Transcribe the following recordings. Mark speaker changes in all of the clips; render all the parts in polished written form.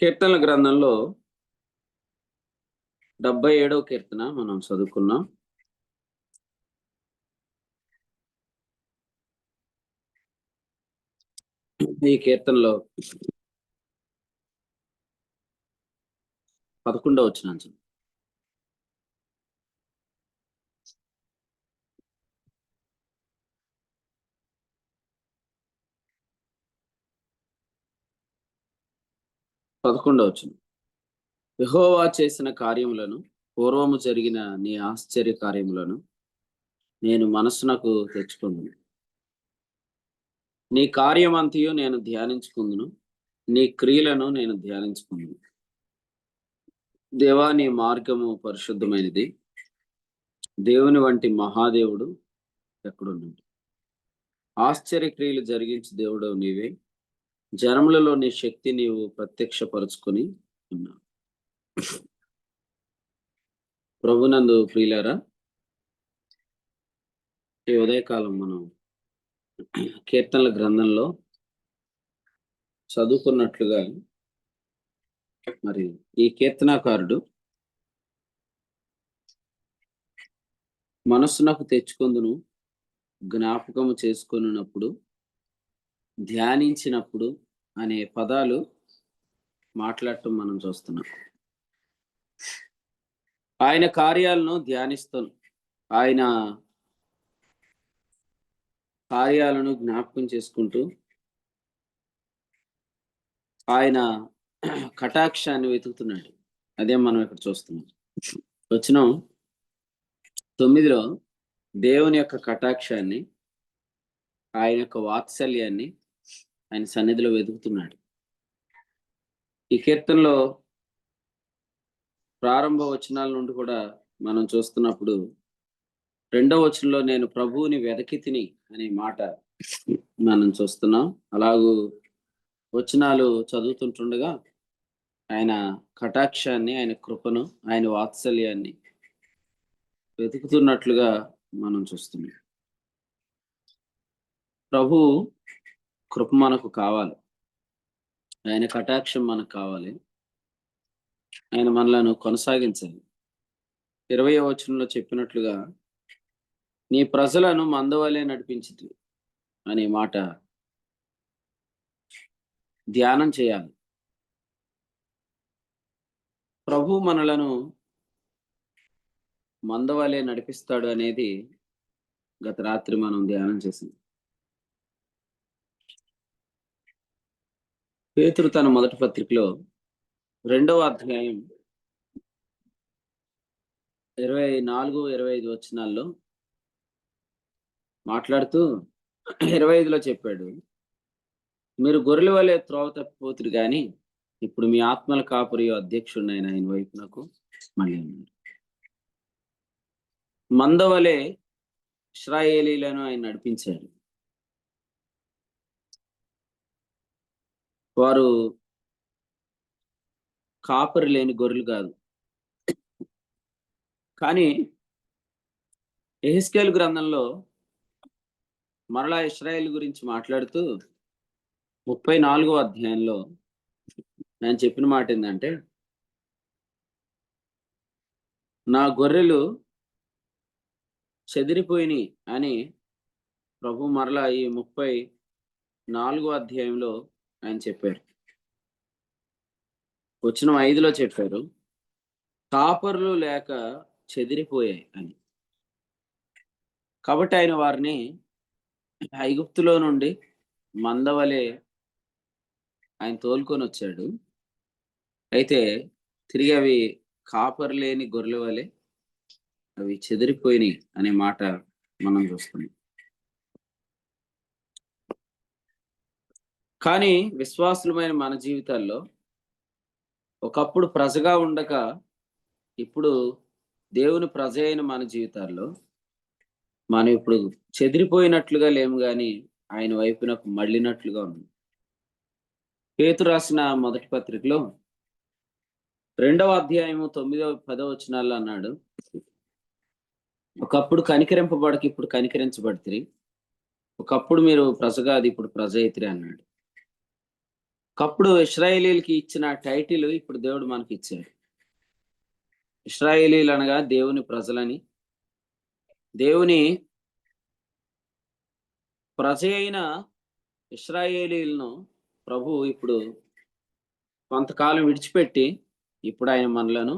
Speaker 1: కీర్తనల గ్రంథంలో 77వ కీర్తన మనం చదువుకున్నాం. ఈ కీర్తనలో 11వ వచనం చదువు. యెహోవా చేసిన కార్యములను, పూర్వము జరిగిన నీ ఆశ్చర్య కార్యములను నేను మనస్సునకు తెచ్చుకుందును. నీ కార్యమంతయు నేను ధ్యానించుకుందును, నీ క్రియలను నేను ధ్యానించుకుందును. దేవా, నీ మార్గము పరిశుద్ధమైనది. దేవుని వంటి మహాదేవుడు ఎక్కడున్నాడు? ఆశ్చర్య క్రియలు జరిగించి దేవుడవు నీవే. జనములలో నీ శక్తి నీవు ప్రత్యక్షపరుచుకొని ఉన్నావు. ప్రభునందు ప్రియులారా, ఈ ఉదయకాలం మనం కీర్తనల గ్రంథంలో చదువుకున్నట్లుగా మరి ఈ కీర్తనాకారుడు మనస్సునకు తెచ్చుకొందును, జ్ఞాపకము చేసుకొనున్నప్పుడు, ధ్యానించినప్పుడు అనే పదాలు మాట్లాడటం మనం చూస్తున్నాం. ఆయన కార్యాలను ధ్యానిస్తాను, ఆయన కార్యాలను జ్ఞాపకం చేసుకుంటూ ఆయన కటాక్షాన్ని వెతుకుతున్నాడు. అదే మనం ఇక్కడ చూస్తున్నాం. వచనం 9లో దేవుని యొక్క కటాక్షాన్ని, ఆయన యొక్క వాత్సల్యాన్ని ఆయన సన్నిధిలో వెతుకుతున్నాడు. ఈ కీర్తనలో ప్రారంభ వచనాల నుండి కూడా మనం చూస్తున్నప్పుడు 2వ వచనంలో నేను ప్రభువుని వెదకితిని అనే మాట మనం చూస్తున్నాం. అలాగూ వచనాలు చదువుతుంటుండగా ఆయన కటాక్షాన్ని, ఆయన కృపను, ఆయన వాత్సల్యాన్ని వెతుకుతున్నట్లుగా మనం చూస్తున్నాం. ప్రభు కృప మనకు కావాలి, ఆయన కటాక్షం మనకు కావాలి, ఆయన మనలను కొనసాగించాలి. 20వ వచనంలో చెప్పినట్లుగా నీ ప్రజలను మందవలే నడిపించితి అనే మాట ధ్యానం చేయాలి. ప్రభు మనలను మందవలే నడిపిస్తాడు అనేది గత రాత్రి మనం ధ్యానం చేసింది. పేతురు తన మొదటి పత్రికలో 2వ అధ్యాయం 24, 25 వచనాల్లో మాట్లాడుతూ 25లో చెప్పాడు, మీరు గొర్రెల వలె త్రోవ తప్పిపోతురు గాని ఇప్పుడు మీ ఆత్మల కాపురి అధ్యక్షుడినైన ఆయన వైపునకు మళ్ళీ ఉన్నాడు. మందవలే ఇశ్రాయేలీలను ఆయన నడిపించాడు. వారు కాపరి లేని గొర్రెలు కాదు. కానీ యెహెజ్కేలు గ్రంథంలో మరలా ఇశ్రాయేలు గురించి మాట్లాడుతూ 34వ అధ్యాయంలో నేను చెప్పిన మాట ఏంటంటే, నా గొర్రెలు చెదిరిపోయినాయి అని ప్రభు మరలా ఈ 34వ అధ్యాయంలో ఆయన చెప్పారు. వచనం 5లో చెప్పారు, కాపరులు లేక చెదిరిపోయాయి అని. కాబట్టి ఆయన వారిని ఐగుప్తులో నుండి మందవలే ఆయన తోలుకొని వచ్చాడు. అయితే తిరిగి అవి కాపరు లేని గొర్రెల వలె అవి చెదిరిపోయినాయి అనే మాట మనం చూస్తున్నాం. కానీ విశ్వాసులమైన మన జీవితాల్లో ఒకప్పుడు ప్రజగా ఉండక ఇప్పుడు దేవుని ప్రజ అయిన మన జీవితాల్లో మనం ఇప్పుడు చెదిరిపోయినట్లుగా లేము, కానీ ఆయన వైపునకు మళ్ళినట్లుగా ఉంది. పేతురు రాసిన మొదటి పత్రికలో 2వ అధ్యాయము 9, 10 వచనాల్లో అన్నాడు, ఒకప్పుడు కనికరింపబడక ఇప్పుడు కనికరించబడితిరి, ఒకప్పుడు మీరు ప్రజగా అది ఇప్పుడు ప్రజ అయితిరి అన్నాడు. ఒకప్పుడు ఇశ్రాయేలీలకి ఇచ్చిన టైటిల్ ఇప్పుడు దేవుడు మనకి ఇచ్చాడు. ఇశ్రాయేలీలు అనగా దేవుని ప్రజలని, దేవుని ప్రజ అయిన ఇశ్రాయేలీలను ప్రభు ఇప్పుడు కొంతకాలం విడిచిపెట్టి ఇప్పుడు ఆయన మనలను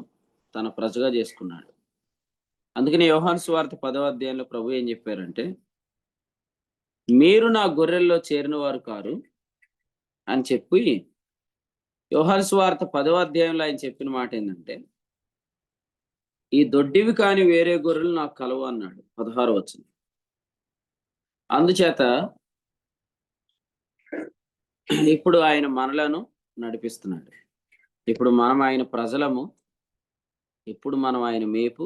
Speaker 1: తన ప్రజగా చేసుకున్నాడు. అందుకని యోహాను సువార్త 10వ అధ్యాయంలో ప్రభు ఏం చెప్పారంటే, మీరు నా గొర్రెల్లో చేరిన వారు కారు అని చెప్పి, యోహాను సువార్త 10వ అధ్యాయంలో ఆయన చెప్పిన మాట ఏంటంటే, ఈ దొడ్డివి కాని వేరే గొర్రెలు నాకు కలవు అన్నాడు. 16వ వచనం. అందుచేత ఇప్పుడు ఆయన మనలను నడిపిస్తున్నాడు. ఇప్పుడు మనం ఆయన ప్రజలము. ఇప్పుడు మనం ఆయన మేపు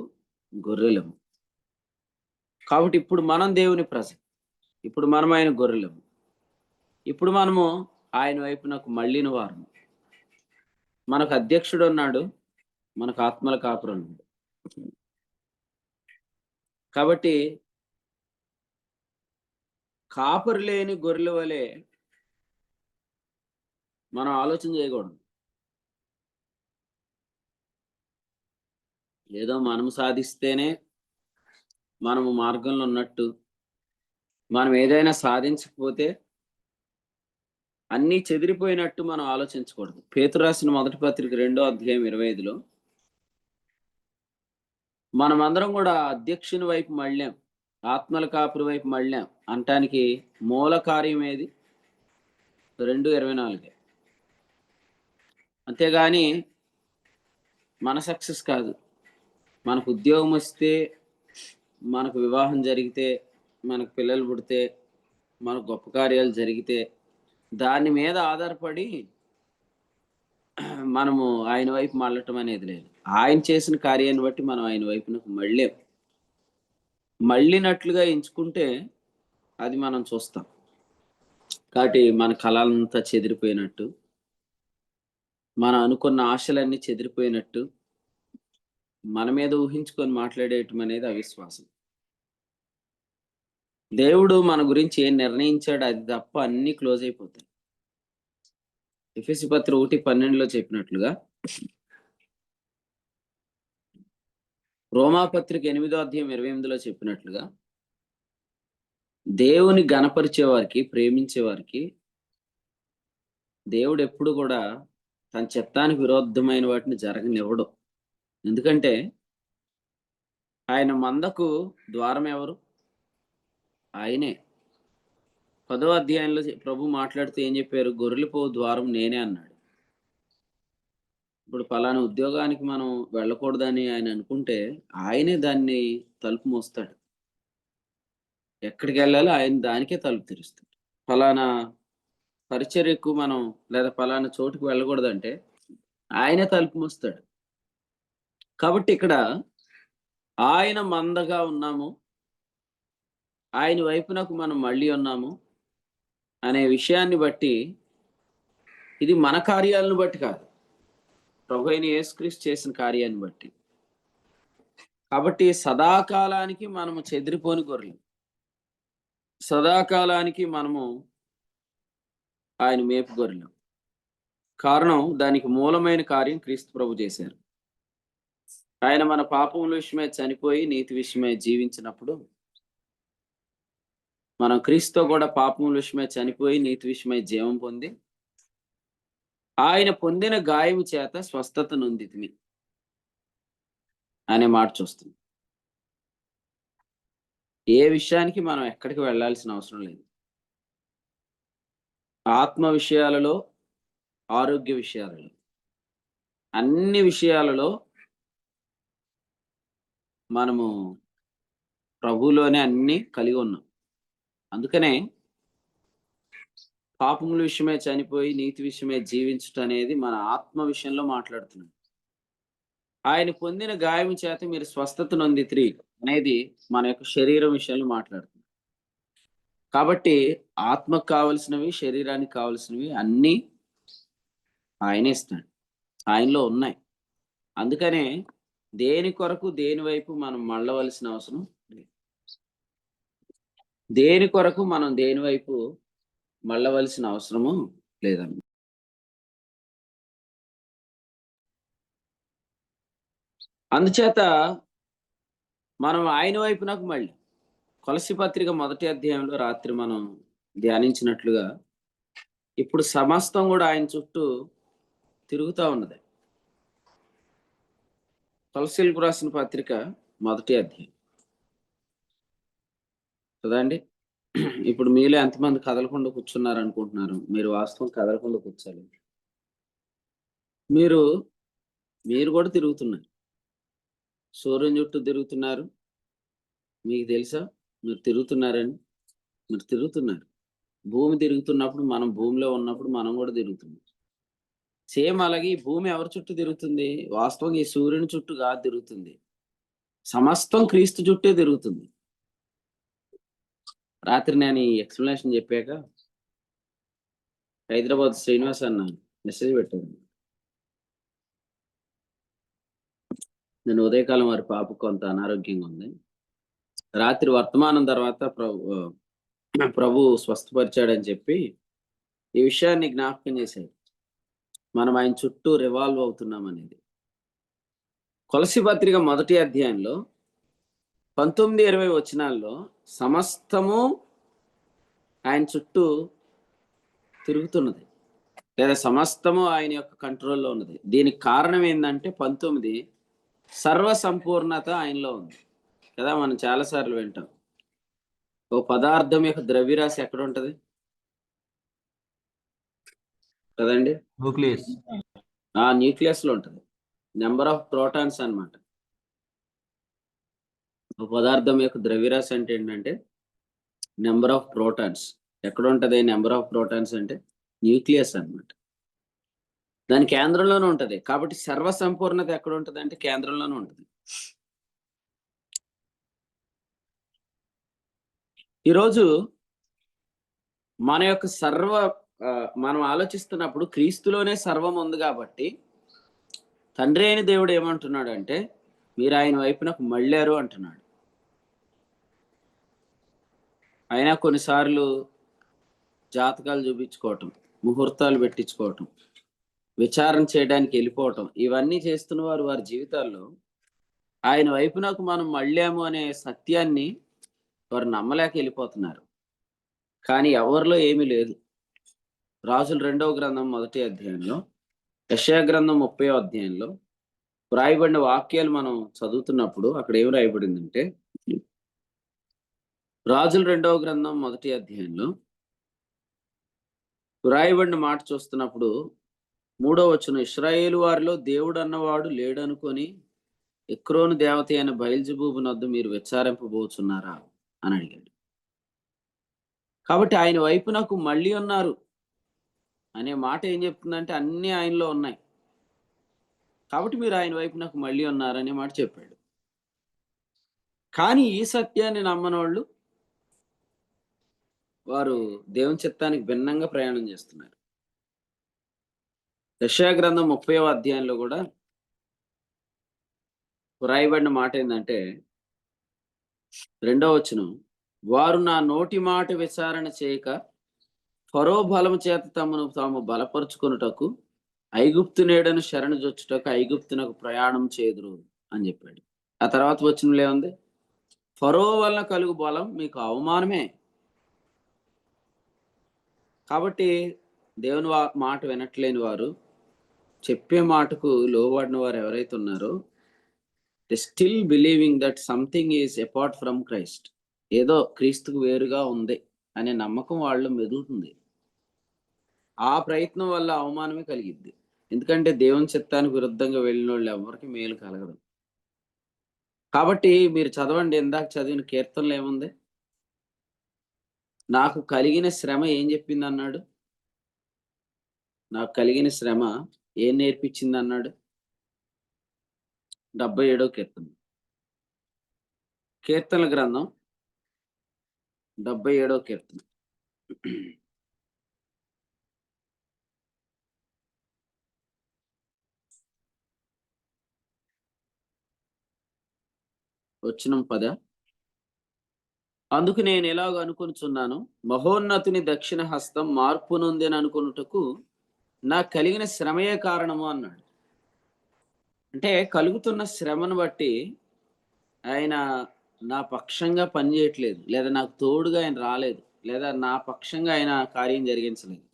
Speaker 1: గొర్రెలము. కాబట్టి ఇప్పుడు మనం దేవుని ప్రజ. ఇప్పుడు మనం ఆయన గొర్రెలము. ఇప్పుడు మనము ఆయన వైపునకు మళ్ళిన వారము. మనకు అధ్యక్షుడు ఉన్నాడు, మనకు ఆత్మల కాపురం ఉన్నాడు. కాబట్టి కాపరి లేని గొర్రెల వలె మనం ఆలోచన చేయకూడదు. ఏదో మనము సాధిస్తేనే మనము మార్గంలో ఉన్నట్టు, మనం ఏదైనా సాధించకపోతే అన్నీ చెదిరిపోయినట్టు మనం ఆలోచించకూడదు. పేతురు రాసిన మొదటి పత్రిక 2వ అధ్యాయం 25లో మనమందరం కూడా అధ్యక్షుని వైపు మళ్ళాం, ఆత్మల కాపురి వైపు మళ్ళాం అంటానికి మూల కార్యం ఏది? 2:24. అంతేగాని మన సక్సెస్ కాదు. మనకు ఉద్యోగం వస్తే, మనకు వివాహం జరిగితే, మనకు పిల్లలు పుడితే, మనకు గొప్ప కార్యాలు జరిగితే దాని మీద ఆధారపడి మనము ఆయన వైపు మళ్ళటం అనేది లేదు. ఆయన చేసిన కార్యాన్ని బట్టి మనం ఆయన వైపునకు మళ్ళాం. మళ్ళినట్లుగా ఎంచుకుంటే అది మనం చూస్తాం. కాబట్టి మన కళలంతా చెదిరిపోయినట్టు, మనం అనుకున్న ఆశలన్నీ చెదిరిపోయినట్టు, మన మీద ఊహించుకొని మాట్లాడేయటం అనేది అవిశ్వాసం. దేవుడు మన గురించి ఏం నిర్ణయించాడు అది తప్ప అన్ని క్లోజ్ అయిపోతాయి. ఎఫెసీ పత్రిక 1:12లో చెప్పినట్లుగా, రోమా పత్రిక 8వ అధ్యాయం 28లో చెప్పినట్లుగా, దేవుని గణపరిచే వారికి, ప్రేమించే వారికి దేవుడు ఎప్పుడు కూడా తన చిత్తానికి విరుద్ధమైన వాటిని జరగనివ్వడు. ఎందుకంటే ఆయన మందకు ద్వారం ఎవరు? ఆయనే. 10వ అధ్యాయంలో ప్రభు మాట్లాడుతూ ఏం చెప్పారు? గొర్రెలు పో ద్వారం నేనే అన్నాడు. ఇప్పుడు పలానా ఉద్యోగానికి మనం వెళ్ళకూడదని ఆయన అనుకుంటే ఆయనే దాన్ని తలుపు మోస్తాడు. ఎక్కడికి వెళ్ళాలో ఆయన దానికే తలుపు తెరుస్తాడు. పలానా పరిచర్యకు మనం లేదా పలానా చోటుకు వెళ్ళకూడదంటే ఆయనే తలుపు మోస్తాడు. కాబట్టి ఇక్కడ ఆయన మందగా ఉన్నాము, ఆయన వైపునకు మనం మళ్ళీ ఉన్నాము అనే విషయాన్ని బట్టి, ఇది మన కార్యాలను బట్టి కాదు, ప్రభు అయిన యేసుక్రీస్తు చేసిన కార్యాన్ని బట్టి. కాబట్టి సదాకాలానికి మనము చెదిరిపోని గొర్రెలు, సదాకాలానికి మనము ఆయన మేపు గొర్రెలు. కారణం, దానికి మూలమైన కార్యం క్రీస్తు ప్రభు చేశారు. ఆయన మన పాపముల విషయమై చనిపోయి నీతి విషయమై జీవించినప్పుడు, మనం క్రీస్తుతో కూడా పాపముల విషయమై చనిపోయి నీతి విషయమై జీవం పొంది ఆయన పొందిన గాయము చేత స్వస్థత నొందితిమి అనే మాట చూస్తుంది. ఏ విషయానికి మనం ఎక్కడికి వెళ్ళాల్సిన అవసరం లేదు. ఆత్మ విషయాలలో, ఆరోగ్య విషయాలలో, అన్ని విషయాలలో మనము ప్రభువులోనే అన్ని కలిగి ఉన్నాం. అందుకనే పాపముల విషయమే చనిపోయి నీతి విషయమే జీవించటం అనేది మన ఆత్మ విషయంలో మాట్లాడుతున్నాం. ఆయన పొందిన గాయం చేత మీరు స్వస్థత నొందితిరి అనేది మన యొక్క శరీరం విషయంలో మాట్లాడుతుంది. కాబట్టి ఆత్మకు కావలసినవి, శరీరానికి కావలసినవి అన్నీ ఆయనే ఇస్తాడు. ఆయనలో ఉన్నాయి. అందుకనే దేని కొరకు దేని వైపు మనం మళ్ళవలసిన అవసరం లేదు. దేని కొరకు మనం దేని వైపు మళ్ళవలసిన అవసరము లేదన్నమాట. అందుచేత మనం ఆయన వైపునకు మళ్ళీ కొలసి పత్రిక 1వ అధ్యాయంలో రాత్రి మనం ధ్యానించినట్లుగా ఇప్పుడు సమస్తం కూడా ఆయన చుట్టూ తిరుగుతా ఉన్నది. కొలసీలకు రాసిన పత్రిక 1వ అధ్యాయం కదండి. ఇప్పుడు మీలో ఎంతమంది కదలకుండా కూర్చున్నారు అనుకుంటున్నారు? మీరు వాస్తవం కదలకుండా కూర్చోాలి. మీరు కూడా తిరుగుతున్నారు. సూర్యుని చుట్టూ తిరుగుతున్నారు. మీకు తెలుసా మీరు తిరుగుతున్నారని? మీరు తిరుగుతున్నారు. భూమి తిరుగుతున్నప్పుడు, మనం భూమిలో ఉన్నప్పుడు మనం కూడా తిరుగుతున్నాం. సేమ్ అలాగే ఈ భూమి ఎవరి చుట్టూ తిరుగుతుంది? వాస్తవంగా ఈ సూర్యుని చుట్టూ కాదు తిరుగుతుంది. సమస్తం క్రీస్తు చుట్టే తిరుగుతుంది. రాత్రి నేను ఈ ఎక్స్‌ప్లనేషన్ చెప్పాక హైదరాబాద్ శ్రీనివాస్ అన్న మెసేజ్ పెట్టాడు. నేను ఉదయకాలం వారి పాపకు కొంత అనారోగ్యంగా ఉంది. రాత్రి వర్తమానం తర్వాత ప్రభు స్వస్థపరిచాడని చెప్పి ఈ విషయాన్ని జ్ఞాపకం చేశాడు. మనం ఆయన చుట్టూ రివాల్వ్ అవుతున్నాం అనేది. కొలసి పత్రిక 1వ అధ్యాయంలో 19-20 వచనాల్లో సమస్తము ఆయన చుట్టూ తిరుగుతున్నది, లేదా సమస్తము ఆయన యొక్క కంట్రోల్లో ఉన్నది. దీనికి కారణం ఏంటంటే 19 సర్వ సంపూర్ణత ఆయనలో ఉంది కదా. మనం చాలాసార్లు వింటాం, ఓ పదార్థం యొక్క ద్రవ్యరాశి ఎక్కడ ఉంటది కదండి? న్యూక్లియస్ లో ఉంటది. నెంబర్ ఆఫ్ ప్రోటాన్స్ అన్నమాట. ఒక పదార్థం యొక్క ద్రవ్యరాశి అంటే ఏంటంటే నెంబర్ ఆఫ్ ప్రోటాన్స్. ఎక్కడ ఉంటది నెంబర్ ఆఫ్ ప్రోటాన్స్ అంటే? న్యూక్లియస్ అన్నమాట. దాని కేంద్రంలోనే ఉంటది. కాబట్టి సర్వ సంపూర్ణత ఎక్కడ ఉంటది అంటే కేంద్రంలోనే ఉంటది. ఈరోజు మన యొక్క మనం ఆలోచిస్తున్నప్పుడు క్రీస్తులోనే సర్వం ఉంది కాబట్టి తండ్రి అయిన దేవుడు ఏమంటున్నాడు అంటే మీరు ఆయన వైపునకు మళ్ళారు అంటున్నాడు. అయినా కొన్నిసార్లు జాతకాలు చూపించుకోవటం, ముహూర్తాలు పెట్టించుకోవటం, విచారణ చేయడానికి వెళ్ళిపోవటం, ఇవన్నీ చేస్తున్న వారు వారి జీవితాల్లో ఆయన వైపునకు మనం మళ్ళాము అనే సత్యాన్ని వారు నమ్మలేక వెళ్ళిపోతున్నారు. కానీ ఎవరిలో ఏమీ లేదు. రాజుల 2వ గ్రంథం 1వ అధ్యాయంలో, యెషయా గ్రంథం 30వ అధ్యాయంలో వ్రాయబడిన వాక్యాలు మనం చదువుతున్నప్పుడు అక్కడ ఏం రాయబడిందంటే, రాజుల 2వ గ్రంథం 1వ అధ్యాయంలో వ్రాయబడిన మాట చూస్తున్నప్పుడు 3వ వచనం, ఇశ్రాయేలు వారిలో దేవుడు అన్నవాడు లేడనుకొని ఎక్రోను దేవత అయిన బయల్జెబూబు నద్దు మీరు విచారింపబోచున్నారా అని అడిగాడు. కాబట్టి ఆయన వైపునకు మళ్ళీ ఉన్నారు అనే మాట ఏం చెప్తుందంటే అన్ని ఆయనలో ఉన్నాయి. కాబట్టి మీరు ఆయన వైపునకు మళ్ళీ ఉన్నారనే మాట చెప్పాడు. కానీ ఈ సత్యాన్ని నమ్మనోళ్ళు వారు దేవుని చిత్తానికి భిన్నంగా ప్రయాణం చేస్తున్నారు. యెషయా గ్రంథం 30వ అధ్యాయంలో కూడా వ్రాయబడిన మాట ఏంటంటే 2వ వచనం, వారు నా నోటి మాట విచారణ చేయక ఫరో బలము చేత తమను తాము బలపరుచుకొనుటకు ఐగుప్తు నీడను శరణు జొచ్చుటకు ఐగుప్తునకు ప్రయాణం చేదురు అని చెప్పాడు. ఆ తర్వాత వచనంలో ఏముంది? ఫరో వలన కలుగు బలం మీకు అవమానమే. కాబట్టి దేవుని మాట వినట్లేని వారు, చెప్పే మాటకు లోబడిన వారు ఎవరైతే ఉన్నారో they still believing that something is apart from Christ, ఏదో క్రీస్తుకు వేరుగా ఉంది అనే నమ్మకం వాళ్ళు మెదులుతుంది. ఆ ప్రయత్నం వల్ల అవమానమే కలిగిద్ది. ఎందుకంటే దేవుని చిత్తానికి విరుద్ధంగా వెళ్ళిన వాళ్ళు ఎవరికి మేలు కలగదు. కాబట్టి మీరు చదవండి, ఇందాక చదివిన కీర్తనలు ఏముంది? నాకు కలిగిన శ్రమ ఏం చెప్పింది అన్నాడు? నాకు కలిగిన శ్రమ ఏం నేర్పించింది అన్నాడు? 77వ కీర్తన, కీర్తనల గ్రంథం 77వ కీర్తన. వచనం 10, అందుకు నేను ఎలాగ అనుకొనుచున్నాను, మహోన్నతుని దక్షిణ హస్తం మార్పు నొందిన అనుకొనుటకు నాకు కలిగిన శ్రమయే కారణము అన్నాడు. అంటే కలుగుతున్న శ్రమను బట్టి ఆయన నా పక్షంగా పనిచేయట్లేదు, లేదా నాకు తోడుగా ఆయన రాలేదు, లేదా నా పక్షంగా ఆయన కార్యం జరిగించలేదు.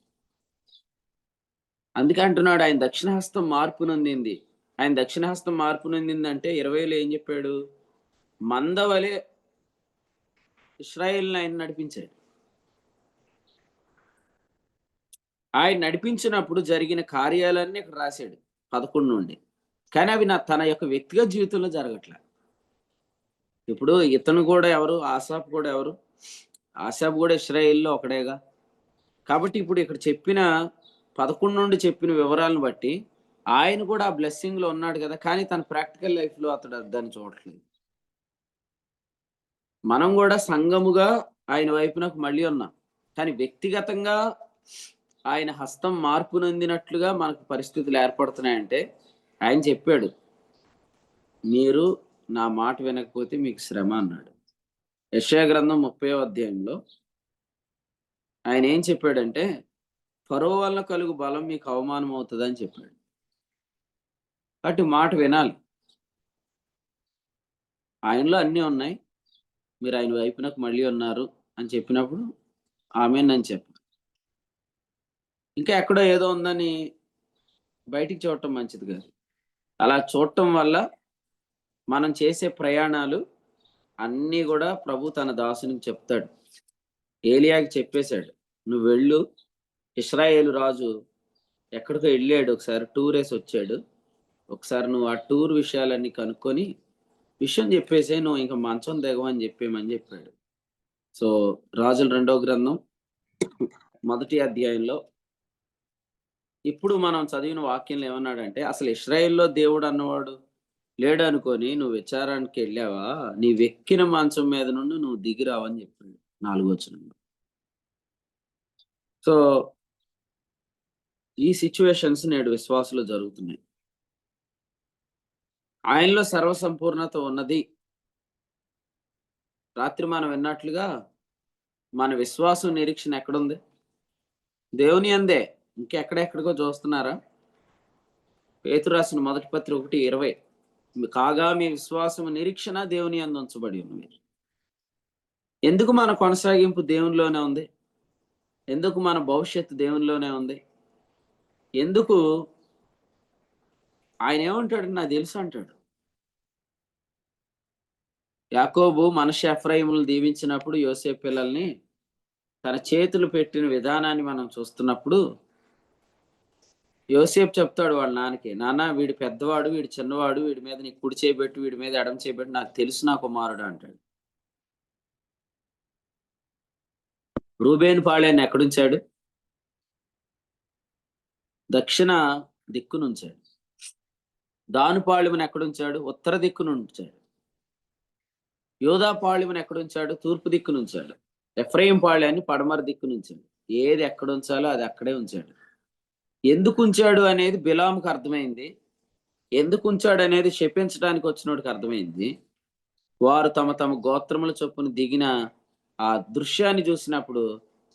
Speaker 1: అందుకే అంటున్నాడు ఆయన దక్షిణహస్తం మార్పు నొందింది. ఆయన దక్షిణహస్తం మార్పు నొందిందంటే 20లో ఏం చెప్పాడు? మందవలె ఇశ్రాయేలుని ఆయన నడిపించాడు. ఆయన నడిపించినప్పుడు జరిగిన కార్యాలన్నీ ఇక్కడ రాశాడు 11 నుండి. కానీ అవి తన యొక్క వ్యక్తిగత జీవితంలో జరగట్లే. ఇప్పుడు ఇతను కూడా ఎవరు? ఆసాపు కూడా ఎవరు? ఆసాపు కూడా ఇశ్రాయేలులో ఒకడేగా. కాబట్టి ఇప్పుడు ఇక్కడ చెప్పిన 11 నుండి చెప్పిన వివరాలను బట్టి ఆయన కూడా ఆ బ్లెస్సింగ్‌లో ఉన్నాడు కదా! కానీ తన ప్రాక్టికల్ లైఫ్‌లో అతడు దాన్ని చూడట్లేదు. మనం కూడా సంఘముగా ఆయన వైపునకు మళ్ళీ ఉన్నాం. కానీ వ్యక్తిగతంగా ఆయన హస్తం మార్పు నొందినట్లుగా మనకు పరిస్థితులు ఏర్పడుతున్నాయంటే ఆయన చెప్పాడు, మీరు నా మాట వినకపోతే మీకు శ్రమ అన్నాడు. యెషయా గ్రంథం 30వ అధ్యాయంలో ఆయన ఏం చెప్పాడంటే, ఫరో వలన కలుగు బలం మీకు అవమానం అవుతుందని చెప్పాడు. కాబట్టి మాట వినాలి. ఆయనలో అన్నీ ఉన్నాయి. మీరు ఆయన వైపునకు మళ్ళీ ఉన్నారు అని చెప్పినప్పుడు ఆమేనని చెప్పాలి. ఇంకా ఎక్కడో ఏదో ఉందని బయటికి చూడటం మంచిది కాదు. అలా చూడటం వల్ల మనం చేసే ప్రయాణాలు అన్నీ కూడా ప్రభు తన దాసునికి చెప్తాడు. ఏలియాకి చెప్పేశాడు, నువ్వు వెళ్ళు, ఇశ్రాయేలు రాజు ఎక్కడికో వెళ్ళాడు, ఒకసారి టూరేసి వచ్చాడు, ఒకసారి నువ్వు ఆ టూర్ విషయాలన్నీ కనుక్కొని విషయం చెప్పేసే, నువ్వు ఇంకా మంచం దిగవని చెప్పేమని చెప్పాడు. సో రాజుల 2వ గ్రంథం 1వ అధ్యాయంలో ఇప్పుడు మనం చదివిన వాక్యంలో ఏమన్నాడంటే, అసలు ఇశ్రాయేల్లో దేవుడు అన్నవాడు లేడు అనుకొని నువ్వు విచారానికి వెళ్ళావా, నీ వెక్కిన మంచం మీద నుండి నువ్వు దిగిరావని చెప్పాడు 4వ వచనంలో. సో ఈ సిచ్యువేషన్స్ నేడు విశ్వాసులో జరుగుతున్నాయి. ఆయనలో సర్వసంపూర్ణత ఉన్నది. రాత్రి మనం విన్నట్లుగా మన విశ్వాసం నిరీక్షణ ఎక్కడుంది? దేవుని యందే. ఇంకెక్కడెక్కడికో చూస్తున్నారా? పేతురు రాసిన మొదటి పత్రిక 1:20 కాగా మీ విశ్వాసం నిరీక్షణ దేవుని యందు ఉంచబడి ఉన్నవి. ఎందుకు మన కొనసాగింపు దేవునిలోనే ఉంది? ఎందుకు మన భవిష్యత్తు దేవునిలోనే ఉంది? ఎందుకు ఆయన ఏమంటాడు? నాకు తెలుసు అంటాడు. యాకోబు మనష్షే ఎఫ్రాయిములను దీవించినప్పుడు యోసేపు పిల్లల్ని తన చేతులు పెట్టిన విధానాన్ని మనం చూస్తున్నప్పుడు యోసేపు చెప్తాడు వాళ్ళ నాన్నకి, నాన్న వీడు పెద్దవాడు, వీడు చిన్నవాడు, వీడి మీద నీ కుడి చేయబెట్టు, వీడి మీద ఎడమ చేయబెట్టు, నాకు తెలుసు నా కుమారుడు అంటాడు. రూబేను పాళెన్ని ఎక్కడుంచాడు? దక్షిణ దిక్కునుంచాడు. దాను పాళెమును ఎక్కడుంచాడు? ఉత్తర దిక్కునుంచాడు. యోధా పాళెమును ఎక్కడుంచాడు? తూర్పు దిక్కునుంచాడు. ఎఫ్రాయిం పాళెన్ని పడమర దిక్కునుంచాడు. ఏది ఎక్కడుంచాలో అది అక్కడే ఉంచాడు. ఎందుకు ఉంచాడు అనేది బిలాముకు అర్థమైంది. ఎందుకు ఉంచాడు అనేది శపించడానికి వచ్చినోడికి అర్థమైంది. వారు తమ తమ గోత్రముల చొప్పున దిగిన ఆ దృశ్యాన్ని చూసినప్పుడు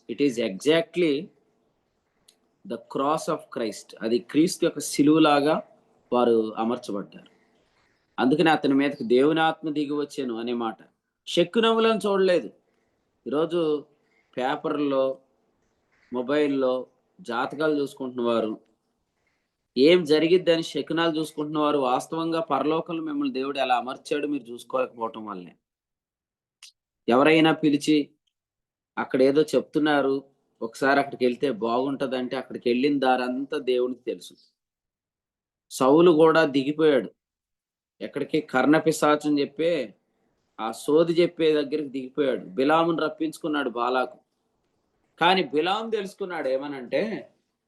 Speaker 1: it is exactly the cross of Christ. అది క్రీస్తు యొక్క శిలువలాగా వారు అమర్చబడ్డారు. అందుకని అతని మీదకి దేవుని ఆత్మ దిగి వచ్చాను అనే మాట. శక్కునములను చూడలేదు. ఈరోజు పేపర్లో, మొబైల్లో జాతకాలు చూసుకుంటున్నవారు, ఏం జరిగిద్దని శకునాలు చూసుకుంటున్నవారు వాస్తవంగా పరలోకంలో మిమ్మల్ని దేవుడు ఎలా అమర్చాడు మీరు చూసుకోలేకపోవటం వల్లే. ఎవరైనా పిలిచి అక్కడ ఏదో చెప్తున్నారు, ఒకసారి అక్కడికి వెళ్తే బాగుంటదంటే అక్కడికి వెళ్ళిన దారంతా దేవునికి తెలుసు. సౌలు కూడా దిగిపోయాడు. ఎక్కడికి? కర్ణపిశాచం చెప్పే ఆ సోది చెప్పే దగ్గరికి దిగిపోయాడు. బిలామును రప్పించుకున్నాడు బాలాకు. కానీ బిలాము తెలుసుకున్నాడు ఏమనంటే,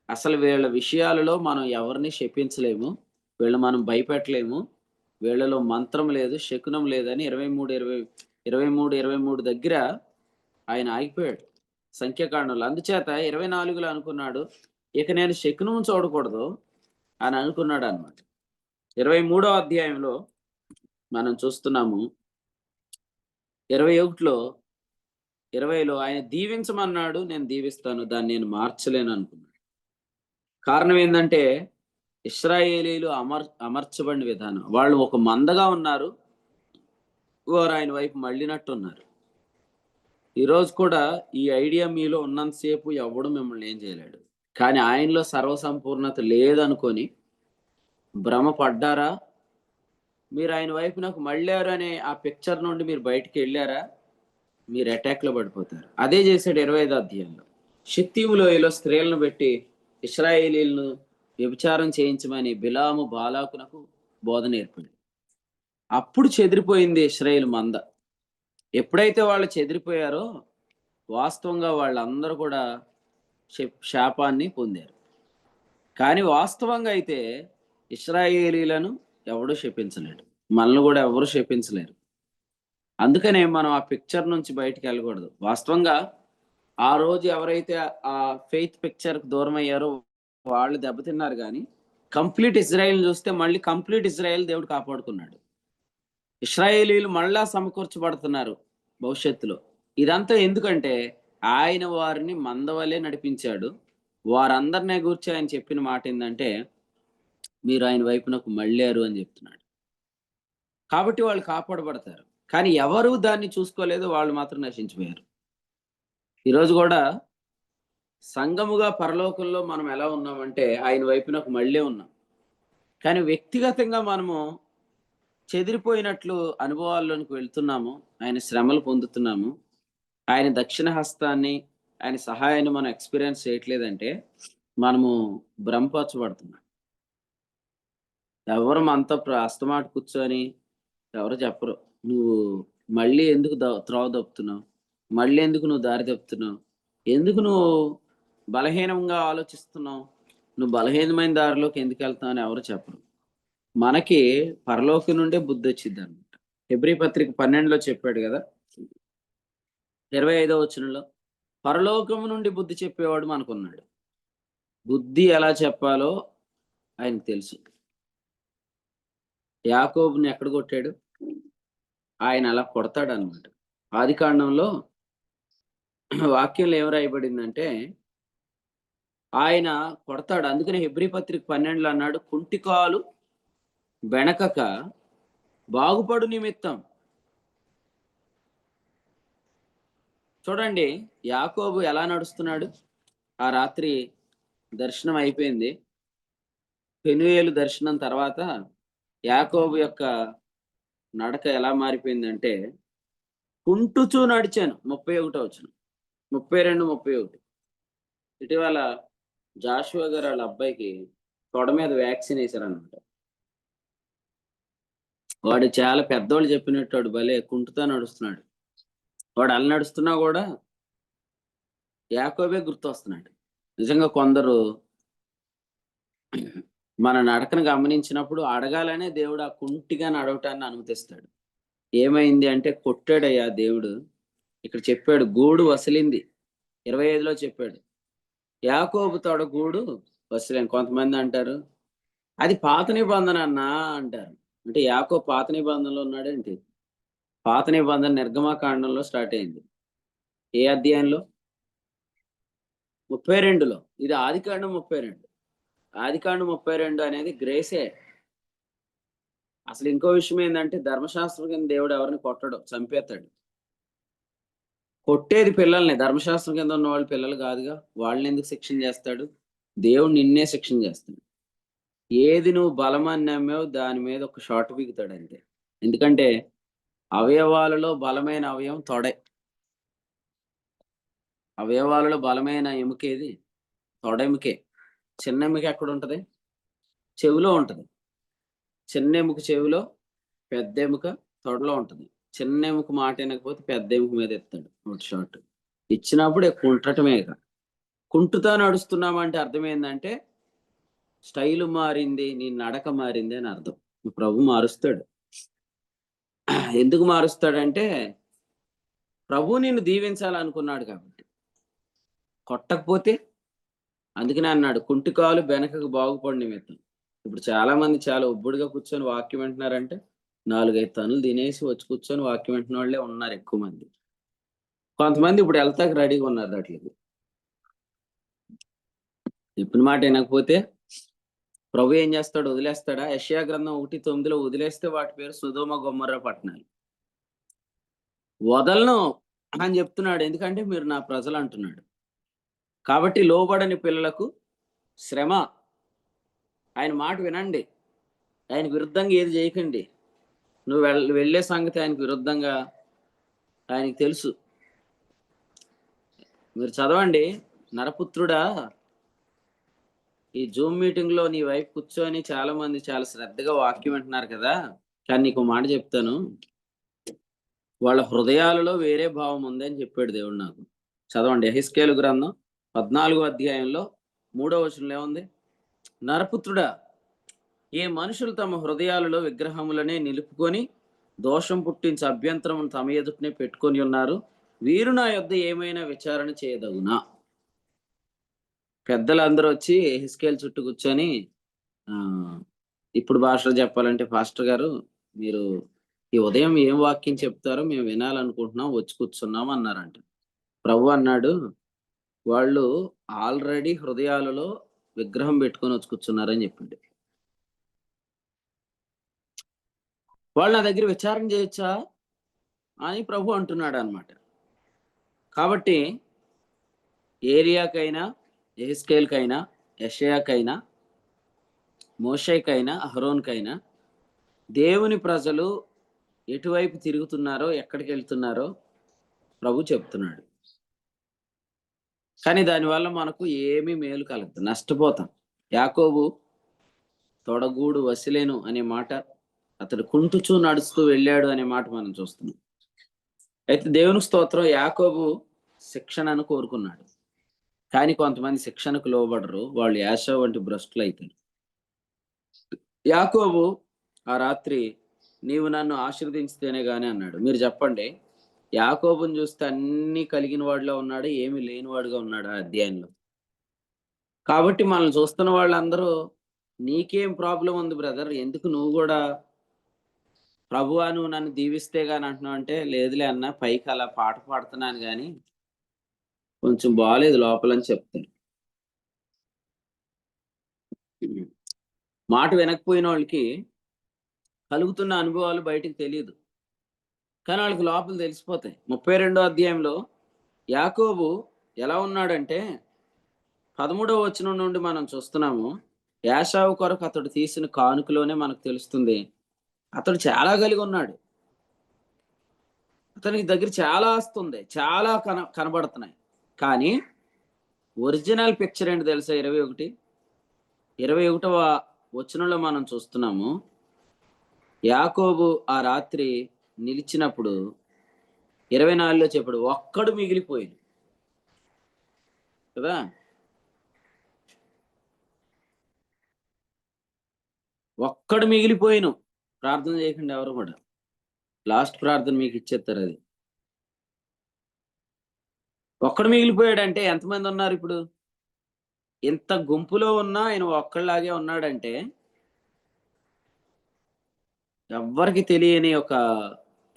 Speaker 1: అసలు వీళ్ళ విషయాలలో మనం ఎవరిని శపించలేము, వీళ్ళు మనం భయపెట్టలేము, వీళ్ళలో మంత్రం లేదు, శకునం లేదని 23 దగ్గర ఆయన ఆగిపోయాడు సంఖ్యాకాండంలో. అందుచేత 24లో అనుకున్నాడు, ఇక నేను శకునం చూడకూడదు అని అనుకున్నాడు అనమాట. 23వ అధ్యాయంలో మనం చూస్తున్నాము, 21లో 20లో ఆయన దీవించమన్నాడు, నేను దీవిస్తాను, దాన్ని నేను మార్చలేను అనుకున్నాడు. కారణం ఏంటంటే ఇశ్రాయేలీలు అమర్చబడిన విధానం. వాళ్ళు ఒక మందగా ఉన్నారు. వారు ఆయన వైపు మళ్ళినట్టున్నారు. ఈరోజు కూడా ఈ ఐడియా మీలో ఉన్నంత సేపు ఎవడు మిమ్మల్ని ఏం చేయలేడు. కానీ ఆయనలో సర్వసంపూర్ణత లేదనుకొని భ్రమ పడ్డారా? మీరు ఆయన వైపు నాకు మళ్ళారు అనే ఆ పిక్చర్ నుండి మీరు బయటికెళ్ళారా? మీరు అటాక్‌లో పడిపోతారు. అదే చేశాడు 25వ అధ్యాయంలో. షిత్తీము లోయలో స్త్రీలను పెట్టి ఇశ్రాయేలీయులను వ్యభిచారం చేయించమని బిలాము బాలాకునకు బోధ నేర్పాడు. అప్పుడు చెదిరిపోయింది ఇశ్రాయేలు మంద. ఎప్పుడైతే వాళ్ళు చెదిరిపోయారో వాస్తవంగా వాళ్ళందరూ కూడా శాపాన్ని పొందారు. కానీ వాస్తవంగా అయితే ఇశ్రాయేలీయులను ఎవడు శపించలేడు. మనల్ని కూడా ఎవరు శపించలేరు. అందుకనే మనం ఆ పిక్చర్ నుంచి బయటికి వెళ్ళకూడదు. వాస్తవంగా ఆ రోజు ఎవరైతే ఆ ఫెయిత్ పిక్చర్‌కి దూరం అయ్యారో వాళ్ళు దెబ్బతిన్నారు గానీ, కంప్లీట్ ఇజ్రాయెల్‌ని చూస్తే మళ్ళీ కంప్లీట్ ఇజ్రాయెల్ దేవుడు కాపాడుకున్నాడు. ఇశ్రాయేలీయులు మళ్ళా సమకూర్చబడుతున్నారు భవిష్యత్తులో. ఇదంతా ఎందుకంటే ఆయన వారిని మందవలే నడిపించాడు. వారందరిని గూర్చి ఆయన చెప్పిన మాట ఏందంటే, మీరు ఆయన వైపునకు మళ్ళారు అని చెప్తున్నాడు. కాబట్టి వాళ్ళు కాపాడబడతారు. కానీ ఎవరు దాన్ని చూసుకోలేదు. వాళ్ళు మాత్రం నశించిపోయారు. ఈరోజు కూడా సంఘముగా పరలోకంలో మనం ఎలా ఉన్నామంటే ఆయన వైపునకు మళ్ళీ ఉన్నాం. కానీ వ్యక్తిగతంగా మనము చెదిరిపోయినట్లు అనుభవాల్లోనికి వెళ్తున్నాము. ఆయన శ్రమలు పొందుతున్నాము. ఆయన దక్షిణ హస్తాన్ని, ఆయన సహాయాన్ని మనం ఎక్స్‌పీరియన్స్ చేయట్లేదంటే మనము భ్రమపరచబడుతున్నాం. ఎవరు మనతో అస్తమాట కూర్చొని ఎవరు చెప్పరు. నువ్వు మళ్ళీ ఎందుకు త్రోవ తప్పుతున్నావు? మళ్ళీ ఎందుకు నువ్వు దారి తప్పుతున్నావు? ఎందుకు నువ్వు బలహీనంగా ఆలోచిస్తున్నావు? నువ్వు బలహీనమైన దారిలోకి ఎందుకెళ్తున్నావు అని ఎవరు చెప్పరు. మనకి పరలోకం నుండే బుద్ధొచ్చిద్దనమాట. హెబ్రీ పత్రిక 12లో చెప్పాడు గదా! 25వ వచనంలో పరలోకము నుండి బుద్ధి చెప్పేవాడు మనకున్నాడు. బుద్ధి ఎలా చెప్పాలో ఆయనకు తెలుసు. యాకోబుని ఎక్కడ కొట్టాడు? ఆయన అలా కొడతాడనమాట. ఆదికాండంలో వాక్యంలో ఏం రాయబడిందంటే ఆయన కొడతాడు. అందుకనే హెబ్రీ పత్రిక 12లో అన్నాడు, కుంటికాలు బెణకక బాగుపడు నిమిత్తం. చూడండి యాకోబు ఎలా నడుస్తున్నాడు. ఆ రాత్రి దర్శనం అయిపోయింది. పెనూయేలు దర్శనం తర్వాత యాకోబు యొక్క నడక ఎలా మారిపోయిందంటే కుంటుచూ నడిచాను. 31వ వచనం. 32, 31. ఇటీవల జాషువా గారు వాళ్ళ అబ్బాయికి తొడ మీద వ్యాక్సిన్ వేశారనమాట. వాడు చాలా పెద్దోళ్ళు చెప్పినట్టు వాడు భలే కుంటుతా నడుస్తున్నాడు. వాడు అలా నడుస్తున్నా కూడా యాకోబే గుర్తొస్తున్నాడు. నిజంగా కొందరు మన నడకను గమనించినప్పుడు అడగాలనే దేవుడు ఆ కుంటిగా నడవటాన్ని అనుమతిస్తాడు. ఏమైంది అంటే కొట్టాడయ్యా దేవుడు. ఇక్కడ చెప్పాడు గూడు వసిలింది. 25లో చెప్పాడు. యాకోబు తొడ గూడు వసిలింది. కొంతమంది అంటారు అది పాత నిబంధన అన్నా అంటారు. అంటే యాకోబు పాత నిబంధనలో ఉన్నాడేంటి? పాత నిబంధన నిర్గమకాండంలో స్టార్ట్ అయింది. ఏ అధ్యాయంలో? 32లో. ఇది ఆదికాండం 32. ఆదికాండం 32 అనేది గ్రేసే. అసలు ఇంకో విషయం ఏందంటే ధర్మశాస్త్రం కింద దేవుడు ఎవరిని కొట్టడు, చంపేస్తాడు. కొట్టేది పిల్లల్ని. ధర్మశాస్త్రం కింద ఉన్న వాళ్ళు పిల్లలు కాదుగా. వాళ్ళని ఎందుకు శిక్షణ చేస్తాడు? దేవుడు నిన్నే శిక్షణ చేస్తాడు. ఏది నువ్వు బలమని నమ్మావో దాని మీద ఒక షాట్ పీకుతాడు అంతే. ఎందుకంటే అవయవాలలో బలమైన అవయవం తొడే. అవయవాలలో బలమైన ఎముకేది? తొడెముకే. చిన్న ఎముక ఎక్కడ ఉంటది? చెవిలో ఉంటది. చిన్న ఎముక చెవిలో, పెద్ద ఎముక తొడలో ఉంటది. చిన్న ఎముక మాట వినకపోతే పెద్ద ఎముక మీద ఎత్తాడు ఒక షాట్. ఇచ్చినప్పుడు కుంటటమే ఇక. కుంటుతా నడుస్తున్నామంటే అర్థం ఏందంటే స్టైలు మారింది, నీ నడక మారింది అని అర్థం. ప్రభు మారుస్తాడు. ఎందుకు మారుస్తాడంటే ప్రభు నిన్ను దీవించాలనుకున్నాడు కాబట్టి. కొట్టకపోతే అందుకనే అన్నాడు కుంటికాలు బెనకకు బాగుపడి నిమిత్తం. ఇప్పుడు చాలా మంది చాలా ఒబ్బుడుగా కూర్చొని వాక్యం వింటున్నారంటే 4, 5 తన్నులు తినేసి వచ్చి కూర్చొని వాక్యం వింటున్న వాళ్ళే ఉన్నారు ఎక్కువ మంది. కొంతమంది ఇప్పుడు వెళ్తాకి రెడీగా ఉన్నారు అట్లకి. చెప్పిన మాట వినకపోతే ప్రభు ఏం చేస్తాడు? వదిలేస్తాడా? యెషయా గ్రంథం 1:9 వదిలేస్తే వాటి పేరు సొదొమ గొమొర్రా పట్టణాలు. వదలను అని చెప్తున్నాడు. ఎందుకంటే మీరు నా ప్రజలు అంటున్నాడు. కాబట్టి లోబడని పిల్లలకు శ్రమ. ఆయన మాట వినండి. ఆయనకు విరుద్ధంగా ఏది చేయకండి. నువ్వు వెళ్ళే సంగతి ఆయనకు విరుద్ధంగా ఆయనకి తెలుసు. మీరు చదవండి. నరపుత్రుడా, ఈ జూమ్ మీటింగ్ లో నీ వైపు కూర్చొని చాలా మంది చాలా శ్రద్ధగా వాక్యం వింటున్నారు కదా. కానీ నీకు మాట చెప్తాను, వాళ్ళ హృదయాలలో వేరే భావం ఉంది అని చెప్పాడు దేవుడు నాకు. చదవండి యెహెజ్కేలు గ్రంథం 14వ అధ్యాయంలో 3వ వచనంలో ఏముంది? నరపుత్రుడా, ఏ మనుషులు తమ హృదయాలలో విగ్రహములనే నిలుపుకొని దోషం పుట్టించి అభ్యంతరం తమ ఎదుటనే పెట్టుకొని ఉన్నారు, వీరు నా యొద్ద ఏమైనా విచారణ చేయదగునా? పెద్దలందరూ వచ్చి యెహెజ్కేలు చుట్టూ కూర్చొని ఇప్పుడు భాషలో చెప్పాలంటే, పాస్టర్ గారు మీరు ఈ ఉదయం ఏం వాక్యం చెప్తారో మేము వినాలనుకుంటున్నాం, వచ్చి కూర్చున్నాం అన్నారంట. ప్రభు అన్నాడు, వాళ్ళు ఆల్రెడీ హృదయాలలో విగ్రహం పెట్టుకొని వచ్చి కూర్చున్నారని చెప్పిండు. వాళ్ళు నా దగ్గర విచారణ చేయొచ్చా అని ప్రభు అంటున్నాడు అన్నమాట. కాబట్టి ఏలియాకైనా, యెహెజ్కేలుకైనా, యెషయాకైనా, మోషేకైనా, అహరోన్కైనా దేవుని ప్రజలు ఎటువైపు తిరుగుతున్నారో, ఎక్కడికి వెళ్తున్నారో ప్రభు చెప్తున్నాడు. కానీ దానివల్ల మనకు ఏమీ మేలు కలగదు, నష్టపోతాం. యాకోబు తొడగూడు వసిలేను అనే మాట, అతడు కుంటుచూ నడుస్తూ వెళ్ళాడు అనే మాట మనం చూస్తున్నాం. అయితే దేవుని స్తోత్రం, యాకోబు శిక్షణను కోరుకున్నాడు. కానీ కొంతమంది శిక్షణకు లోబడరు, వాళ్ళు యాషవ్ వంటి భ్రష్టులు అవుతారు. యాకోబు ఆ రాత్రి నీవు నన్ను ఆశీర్వదించితేనే గాని అన్నాడు. మీరు చెప్పండి, యాకోబుని చూస్తే అన్ని కలిగిన వాడిలో ఉన్నాడు, ఏమి లేనివాడుగా ఉన్నాడు ఆ అధ్యాయంలో. కాబట్టి మనల్ని చూస్తున్న వాళ్ళందరూ నీకేం ప్రాబ్లం ఉంది బ్రదర్, ఎందుకు నువ్వు కూడా ప్రభువా నువ్వు నన్ను దీవిస్తే గాని అంటున్నావు అంటే, లేదులే అన్న పైకి అలా పాట పాడుతున్నాను గాని కొంచెం బాలేదు లోపలని చెప్తాను. మాట వినకపోయిన వాళ్ళకి కలుగుతున్న అనుభవాలు బయటికి తెలియదు, కానీ వాళ్ళకి లోపల తెలిసిపోతాయి. 32వ అధ్యాయంలో యాకోబు ఎలా ఉన్నాడంటే 13వ వచనం నుండి మనం చూస్తున్నాము. యాషావు కొరకు అతడు తీసిన కానుకలోనే మనకు తెలుస్తుంది అతడు చాలా కలిగి ఉన్నాడు. అతనికి దగ్గర చాలా ఆస్తుంది, చాలా కనబడుతున్నాయి. కానీ ఒరిజినల్ పిక్చర్ ఏంటి తెలుసా? 21వ వచనంలో మనం చూస్తున్నాము, యాకోబు ఆ రాత్రి నిలిచినప్పుడు 24లో చెప్పాడు, ఒక్కడు మిగిలిపోయింది కదా. ఒక్కడు మిగిలిపోయిను. ప్రార్థన చేయకండి ఎవరు కూడా, లాస్ట్ ప్రార్థన మీకు ఇచ్చేస్తారు. అది ఒక్కడు మిగిలిపోయాడంటే ఎంతమంది ఉన్నారు ఇప్పుడు? ఇంత గుంపులో ఉన్నా ఆయన ఒక్కళ్ళలాగే ఉన్నాడంటే ఎవ్వరికి తెలియని ఒక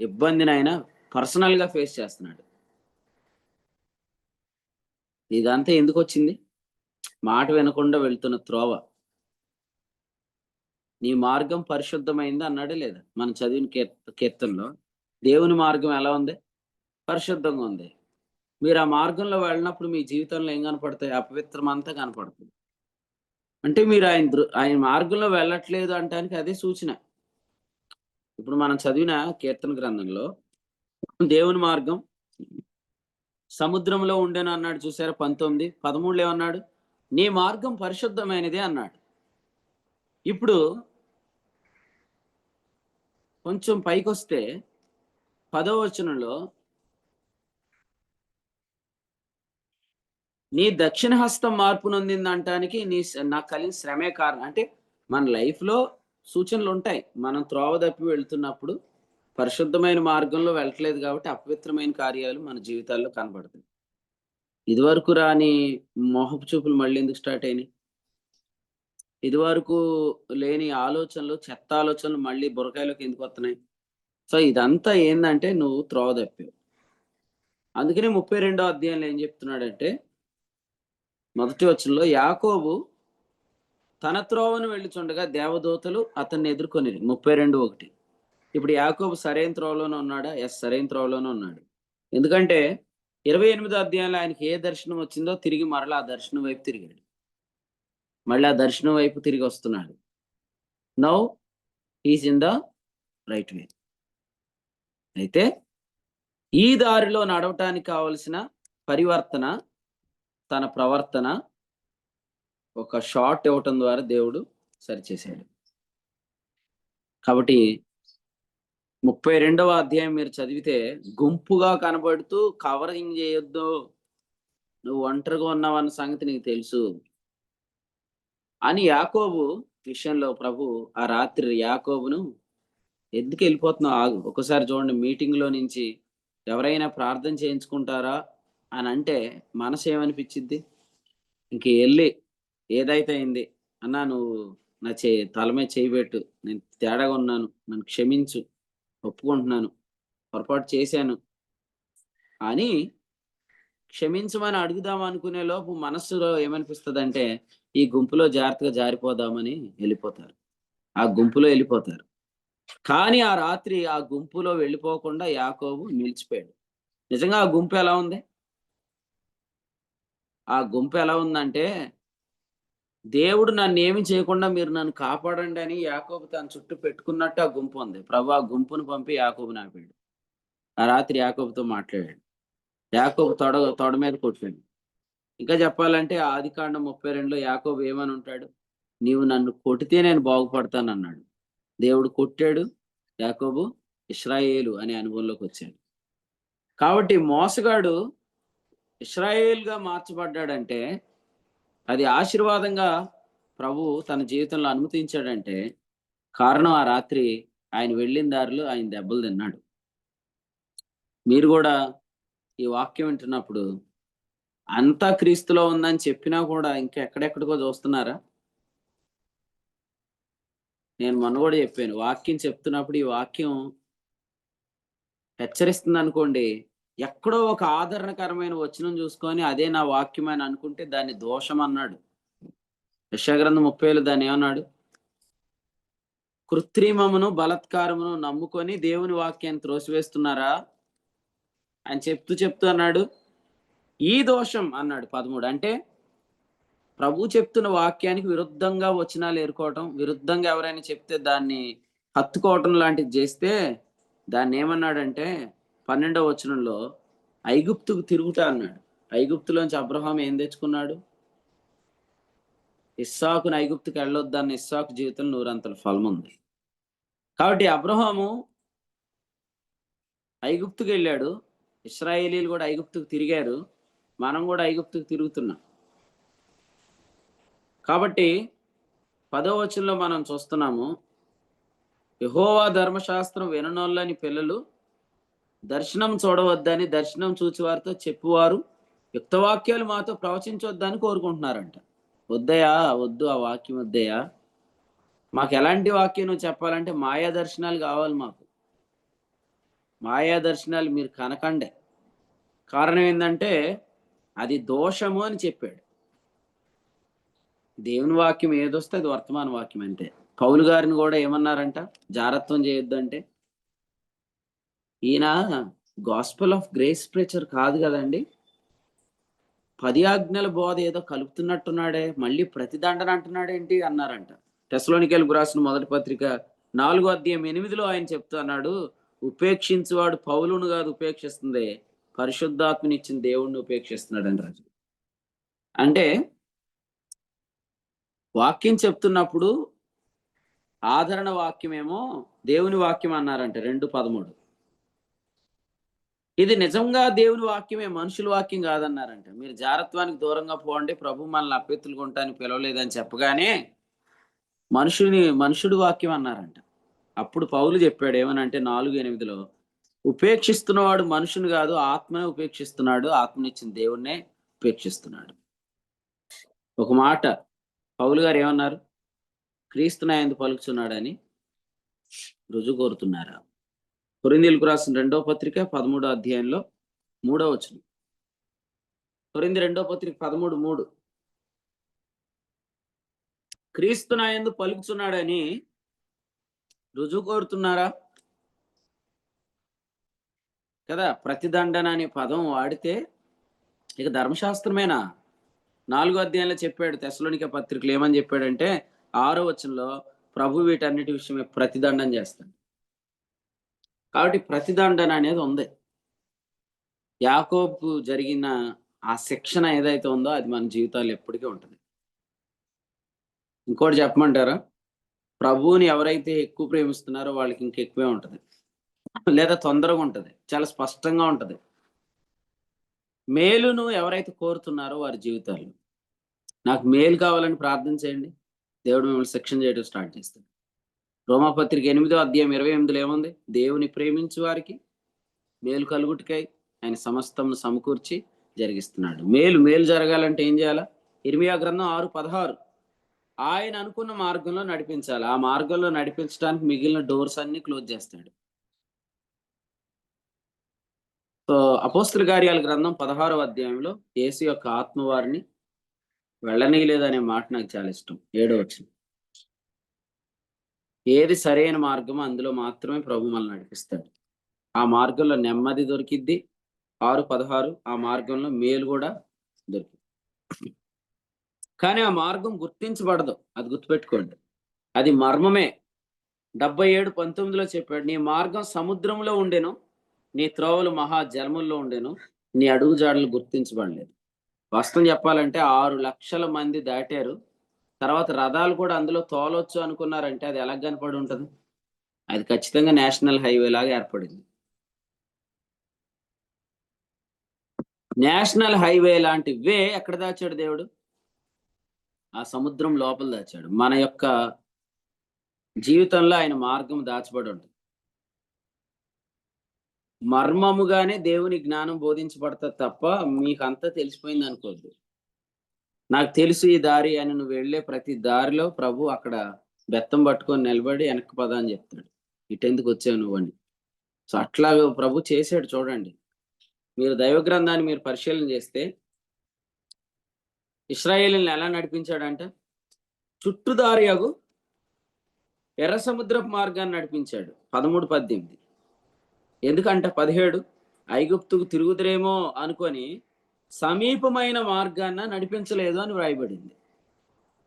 Speaker 1: ఇబ్బందిని ఆయన పర్సనల్ గా ఫేస్ చేస్తున్నాడు. ఇదంతా ఎందుకు వచ్చింది? మాట వినకుండా వెళ్తున్న త్రోవ. నీ మార్గం పరిశుద్ధమైంది అన్నాడే లేదా మనం చదివిన కీర్తనలో? దేవుని మార్గం ఎలా ఉంది? పరిశుద్ధంగా ఉంది. మీరు ఆ మార్గంలో వెళ్ళినప్పుడు మీ జీవితంలో ఏం కనపడతాయి? అపవిత్రం అంతా కనపడుతుంది. అంటే మీరు ఆయన మార్గంలో వెళ్ళట్లేదు అంటానికి అదే సూచన. ఇప్పుడు మనం చదివిన కీర్తన గ్రంథంలో దేవుని మార్గం సముద్రంలో ఉండేను అన్నాడు చూసారా? 19, 13 ఏమన్నాడు? నీ మార్గం పరిశుద్ధమైనదే అన్నాడు. ఇప్పుడు కొంచెం పైకొస్తే 10వ వచనంలో నీ దక్షిణ హస్తం మార్పు నొందింది అంటానికి నాకు కలిగిన శ్రమే కారణం. అంటే మన లైఫ్ లో సూచనలు ఉంటాయి. మనం త్రోవ తప్పి వెళ్తున్నప్పుడు పరిశుద్ధమైన మార్గంలో వెళ్ళట్లేదు కాబట్టి అపవిత్రమైన కార్యాలు మన జీవితాల్లో కనబడతాయి. ఇదివరకు రాని మోహపు చూపులు మళ్ళీ ఎందుకు స్టార్ట్ అయినాయి? ఇదివరకు లేని ఆలోచనలు, చెత్త ఆలోచనలు మళ్ళీ బుర్రకాయలోకి ఎందుకు వస్తున్నాయి? సో ఇదంతా ఏందంటే నువ్వు త్రోవ తప్పావు. అందుకనే 32వ అధ్యాయంలో ఏం చెప్తున్నాడంటే మొదటి వచనంలో, యాకోబు తన త్రోవను వెళ్ళుచుండగా దేవదూతలు అతన్ని ఎదుర్కొని 32:1. ఇప్పుడు యాకోబు సరైన త్రోవలోనే ఉన్నాడా? ఎస్, సరైన త్రోవలోనే ఉన్నాడు. ఎందుకంటే 28వ అధ్యాయంలో ఆయనకి ఏ దర్శనం వచ్చిందో తిరిగి మరలా ఆ దర్శనం వైపు తిరిగాడు. మళ్ళీ ఆ దర్శనం వైపు తిరిగి వస్తున్నాడు. Now is in the right way. అయితే ఈ దారిలో నడవటానికి కావలసిన పరివర్తన, తన ప్రవర్తన ఒక షాట్ ఇవ్వటం ద్వారా దేవుడు సరిచేశాడు. కాబట్టి 32వ అధ్యాయం మీరు చదివితే గుంపుగా కనబడుతూ కవరింగ్ చేయొద్దు, నువ్వు ఒంటరిగా ఉన్నావన్న సంగతి నీకు తెలుసు అని యాకోబు విషయంలో ప్రభు ఆ రాత్రి యాకోబును ఎందుకు వెళ్ళిపోతున్నావు, ఆగు. ఒకసారి చూడండి, మీటింగ్ లో నుంచి ఎవరైనా ప్రార్థన చేయించుకుంటారా అని అంటే మనసు ఏమనిపించిద్ది? ఇంక వెళ్ళి ఏదైతే అయింది అన్నా, నువ్వు నా తల మీద చేయి పెట్టు, నేను తేడాగా ఉన్నాను, నన్ను క్షమించు, ఒప్పుకుంటున్నాను, పొరపాటు చేశాను అని క్షమించమని అడుగుదాం అనుకునే లోపు మనస్సులో ఏమనిపిస్తుందంటే ఈ గుంపులో జాగ్రత్తగా జారిపోదామని వెళ్ళిపోతారు, ఆ గుంపులో వెళ్ళిపోతారు. కానీ ఆ రాత్రి ఆ గుంపులో వెళ్ళిపోకుండా యాకోబు నిలిచిపోయాడు. నిజంగా ఆ గుంపు ఎలా ఉంది? ఆ గుంపు ఎలా ఉందంటే, దేవుడు నన్ను ఏమి చేయకుండా మీరు నన్ను కాపాడండి అని యాకోబు తన చుట్టూ పెట్టుకున్నట్టు ఆ గుంపు ఉంది. ప్రభు ఆ గుంపును పంపి యాకోబుని ఆపాడు. ఆ రాత్రి యాకోబుతో మాట్లాడాడు. యాకోబు తొడ మీద కొట్టాడు. ఇంకా చెప్పాలంటే ఆదికాండం 32లో యాకోబు ఏమని ఉంటాడు? నీవు నన్ను కొడితే నేను బాగుపడతానన్నాడు. దేవుడు కొట్టాడు, యాకోబు ఇశ్రాయేలు అనే అనుభవంలోకి వచ్చాడు. కాబట్టి మోసగాడు ఇశ్రాయేల్‌గా మార్చబడ్డాడంటే, అది ఆశీర్వాదంగా ప్రభు తన జీవితంలో అనుమతించాడంటే, కారణం ఆ రాత్రి ఆయన వెళ్ళిన దారిలో ఆయన దెబ్బలు తిన్నాడు. మీరు గూడా ఈ వాక్యం వింటున్నప్పుడు అంతా క్రీస్తులో ఉందని చెప్పినా కూడా ఇంకా ఎక్కడెక్కడికో చూస్తున్నారా? నేను మొన్న కూడా చెప్పాను, వాక్యం చెప్తున్నప్పుడు ఈ వాక్యం హెచ్చరిస్తుంది అనుకోండి, ఎక్కడో ఒక ఆదరణకరమైన వచనం చూసుకొని అదే నా వాక్యం అని అనుకుంటే దాన్ని దోషం అన్నాడు. యెషయా గ్రంథం 30లో దాన్ని ఏమన్నాడు? కృత్రిమమును బలత్కారమును నమ్ముకొని దేవుని వాక్యాన్ని త్రోసివేస్తున్నారా అని చెప్తూ అన్నాడు, ఈ దోషం అన్నాడు 13. అంటే ప్రభు చెప్తున్న వాక్యానికి విరుద్ధంగా వచనాలు ఏరుకోవటం, విరుద్ధంగా ఎవరైనా చెప్తే దాన్ని హత్తుకోవటం లాంటిది చేస్తే దాన్ని ఏమన్నాడంటే 12వ వచనంలో ఐగుప్తుకు తిరుగుతా అన్నాడు. ఐగుప్తులోంచి అబ్రహాం ఏం తెచ్చుకున్నాడు? ఇస్సాకును ఐగుప్తుకు వెళ్ళొద్దన్న ఇస్సాకు జీవితం 100 ఫలం ఉంది. కాబట్టి అబ్రహాము ఐగుప్తుకు వెళ్ళాడు, ఇశ్రాయేలీలు కూడా ఐగుప్తుకు తిరిగారు, మనం కూడా ఐగుప్తుకు తిరుగుతున్నాం. కాబట్టి 10వ వచనంలో మనం చూస్తున్నాము, యెహోవా ధర్మశాస్త్రం విననోళ్ళని పిల్లలు దర్శనం చూడవద్దని దర్శనం చూచి వారితో చెప్పువారు యుక్తవాక్యాలు మాతో ప్రవచించొద్దని కోరుకుంటున్నారంట. వద్దయా, వద్దు, ఆ వాక్యం వద్దయా. మాకు ఎలాంటి వాక్యం నువ్వు చెప్పాలంటే మాయా దర్శనాలు కావాలి మాకు. మాయా దర్శనాలు మీరు కనకండే. కారణం ఏంటంటే అది దోషము అని చెప్పాడు. దేవుని వాక్యం ఏదొస్తే అది వర్తమాన వాక్యం అంతే. పౌలు గారిని కూడా ఏమన్నారంట జారత్వం చేయొద్దు అంటే? ఈయన గాస్పెల్ ఆఫ్ గ్రేస్ ప్రీచర్ కాదు కదండి. 10 ఆజ్ఞల బోధ ఏదో కలుపుతున్నట్టున్నాడే, మళ్ళీ ప్రతిదండన అంటున్నాడేంటి అన్నారంట. తెస్సలోనికీయులకు రాసిన మొదటి పత్రిక 4వ అధ్యాయం 8లో ఆయన చెప్తున్నాడు, ఉపేక్షించువాడు పౌలును కాదు ఉపేక్షిస్తుంది, పరిశుద్ధాత్మనిచ్చిన దేవుణ్ణి ఉపేక్షిస్తున్నాడు అని రాజు. అంటే వాక్యం చెప్తున్నప్పుడు ఆదరణ వాక్యమేమో దేవుని వాక్యం అన్నారంట 2:13. ఇది నిజంగా దేవుని వాక్యమే, మనుషుల వాక్యం కాదన్నారంట. మీరు జారత్వానికి దూరంగా పోండి, ప్రభు మనల్ని అప్పెత్తులు కొంటానికి పిలవలేదని చెప్పగానే మనుషుడు వాక్యం అన్నారంట. అప్పుడు పౌలు చెప్పాడు ఏమనంటే 4:8లో, ఉపేక్షిస్తున్నవాడు మనుషుని కాదు ఆత్మనే ఉపేక్షిస్తున్నాడు, ఆత్మనిచ్చిన దేవుణ్ణే ఉపేక్షిస్తున్నాడు. ఒక మాట పౌలు గారు ఏమన్నారు? క్రీస్తు నా యందు పలుకుతున్నాడని రుజువు కోరుతున్నారా? కొరింథీయులకు రాసిన 2వ పత్రిక 13వ అధ్యాయంలో 3వ వచనం. కొరింథీ 2వ పత్రిక 13:3. క్రీస్తు నా యందు పలుకుచున్నాడని రుజువు కోరుతున్నారా? కదా, ప్రతిదండన అనే పదం వాడితే ఇక ధర్మశాస్త్రమేనా? 4 అధ్యాయంలో చెప్పాడు, తెస్సలోనికే పత్రికలో ఏమని చెప్పాడంటే 6వ వచనంలో ప్రభు వీటన్నిటి విషయమే ప్రతిదండన చేస్తాడు. కాబట్టి ప్రతిదండన అనేది ఉంది. యాకోబుకు జరిగిన ఆ శిక్షణ ఏదైతే ఉందో అది మన జీవితాల్లో ఎప్పటికీ ఉంటది. ఇంకోటి చెప్పమంటారా? ప్రభువుని ఎవరైతే ఎక్కువ ప్రేమిస్తున్నారో వాళ్ళకి ఇంకెక్కువే ఉంటది. లేదా తొందరగా ఉంటది. చాలా స్పష్టంగా ఉంటది. మేలును ఎవరైతే కోరుతున్నారో వారి జీవితాల్లో, నాకు మేలు కావాలని ప్రార్థన చేయండి. దేవుడు మిమ్మల్ని శిక్షణ చేయడం స్టార్ట్ చేస్తాడు. రోమాపత్రిక 8వ అధ్యాయం 28లో ఏముంది? దేవుని ప్రేమించు వారికి మేలు కలుగుటకై ఆయన సమస్తమును సమకూర్చి జరిగిస్తున్నాడు. మేలు మేలు జరగాలంటే ఏం చేయాలా? ఇర్మియా గ్రంథం 6:16 ఆయన అనుకున్న మార్గంలో నడిపించాలి. ఆ మార్గంలో నడిపించడానికి మిగిలిన డోర్స్ అన్ని క్లోజ్ చేస్తాడు. సో అపోస్తల కార్యాల గ్రంథం 16వ అధ్యాయంలో యేసు యొక్క ఆత్మ వారిని వెళ్ళనీయలేదనే మాట నాకు చాలా ఇష్టం. 7వ వచనం. ఏది సరైన మార్గమో అందులో మాత్రమే ప్రభు మనల్ని నడిపిస్తాడు. ఆ మార్గంలో నెమ్మది దొరికిద్ది. 6:16 ఆ మార్గంలో మేలు కూడా దొరికిద్ది. కానీ ఆ మార్గం గుర్తించబడదు. అది గుర్తుపెట్టుకోండి. అది మర్మమే. 77:19లో చెప్పాడు, నీ మార్గం సముద్రంలో ఉండెను, నీ త్రోవలు మహా జలముల్లో ఉండెను, నీ అడుగుజాడలు గుర్తించబడలేదు. వాస్తవం చెప్పాలంటే 6 లక్షల మంది దాటారు. తర్వాత రథాలు కూడా అందులో తోలొచ్చు అనుకున్నారంటే అది ఎలా కనపడి ఉంటది? అది ఖచ్చితంగా నేషనల్ హైవే లాగా ఏర్పడింది. నేషనల్ హైవే లాంటి వే ఎక్కడ దాచాడు దేవుడు? ఆ సముద్రం లోపల దాచాడు. మన యొక్క జీవితంలో ఆయన మార్గం దాచబడి ఉంటుంది. మర్మముగానే దేవుని జ్ఞానం బోధించబడతది తప్ప మీకంతా తెలిసిపోయింది అనుకోవద్దు. నాకు తెలుసు ఈ దారి అని నువ్వు వెళ్ళే ప్రతి దారిలో ప్రభు అక్కడ బెత్తం పట్టుకొని నిలబడి వెనక్కి పద అని చెప్తాడు. ఇటెందుకు వచ్చావు నువ్వని. సో అట్లాగా ప్రభు చేశాడు చూడండి. మీరు దైవ గ్రంథాన్ని మీరు పరిశీలన చేస్తే ఇశ్రాయేలుని ఎలా నడిపించాడంట? చుట్టుదారి అగు ఎర్ర సముద్రపు మార్గాన్ని నడిపించాడు. 13:18. ఎందుకంట 17 ఐగుప్తుకు తిరుగుదురేమో అనుకొని సమీపమైన మార్గాన్న నడిపించలేదు అని వ్రాయబడింది.